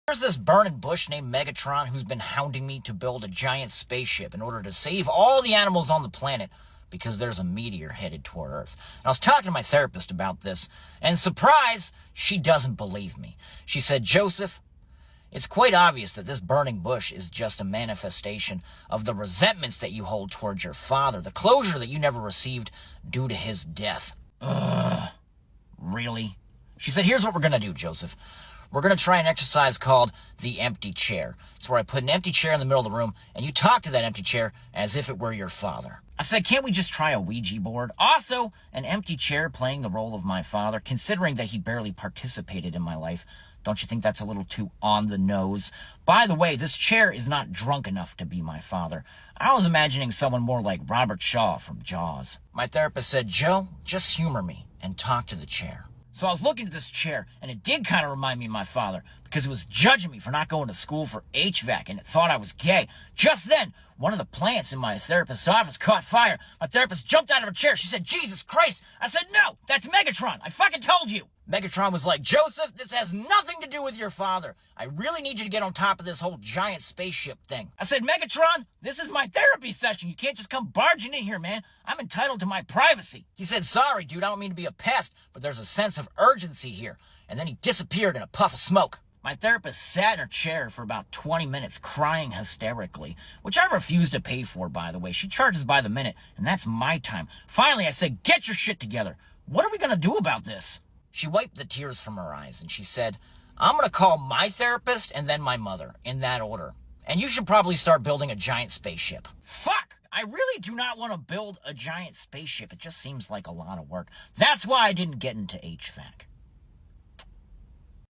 There's this burning bush named Megatron who's been hounding me to build a giant spaceship in order to save all the animals on the planet because there's a meteor headed toward Earth. And I was talking to my therapist about this, and surprise, she doesn't believe me. She said, Joseph, it's quite obvious that this burning bush is just a manifestation of the resentments that you hold towards your father, the closure that you never received due to his death. Ugh, really? She said, here's what we're going to do, Joseph. We're going to try an exercise called the empty chair. It's where I put an empty chair in the middle of the room, and you talk to that empty chair as if it were your father. I said, can't we just try a Ouija board? Also, an empty chair playing the role of my father, considering that he barely participated in my life. Don't you think that's a little too on the nose? By the way, this chair is not drunk enough to be my father. I was imagining someone more like Robert Shaw from Jaws. My therapist said, Joe, just humor me and talk to the chair. So I was looking at this chair, and it did kind of remind me of my father, because it was judging me for not going to school for HVAC, and it thought I was gay. Just then, one of the plants in my therapist's office caught fire. My therapist jumped out of her chair. She said, Jesus Christ. I said, no, that's Megatron. I fucking told you. Megatron was like, Joseph, this has nothing to do with your father. I really need you to get on top of this whole giant spaceship thing. I said, Megatron, this is my therapy session. You can't just come barging in here, man. I'm entitled to my privacy. He said, sorry, dude, I don't mean to be a pest, but there's a sense of urgency here. And then he disappeared in a puff of smoke. My therapist sat in her chair for about 20 minutes crying hysterically, which I refused to pay for, by the way. She charges by the minute, and that's my time. Finally, I said, get your shit together. What are we going to do about this? She wiped the tears from her eyes, and she said, I'm going to call my therapist and then my mother, in that order. And you should probably start building a giant spaceship. Fuck! I really do not want to build a giant spaceship. It just seems like a lot of work. That's why I didn't get into HVAC.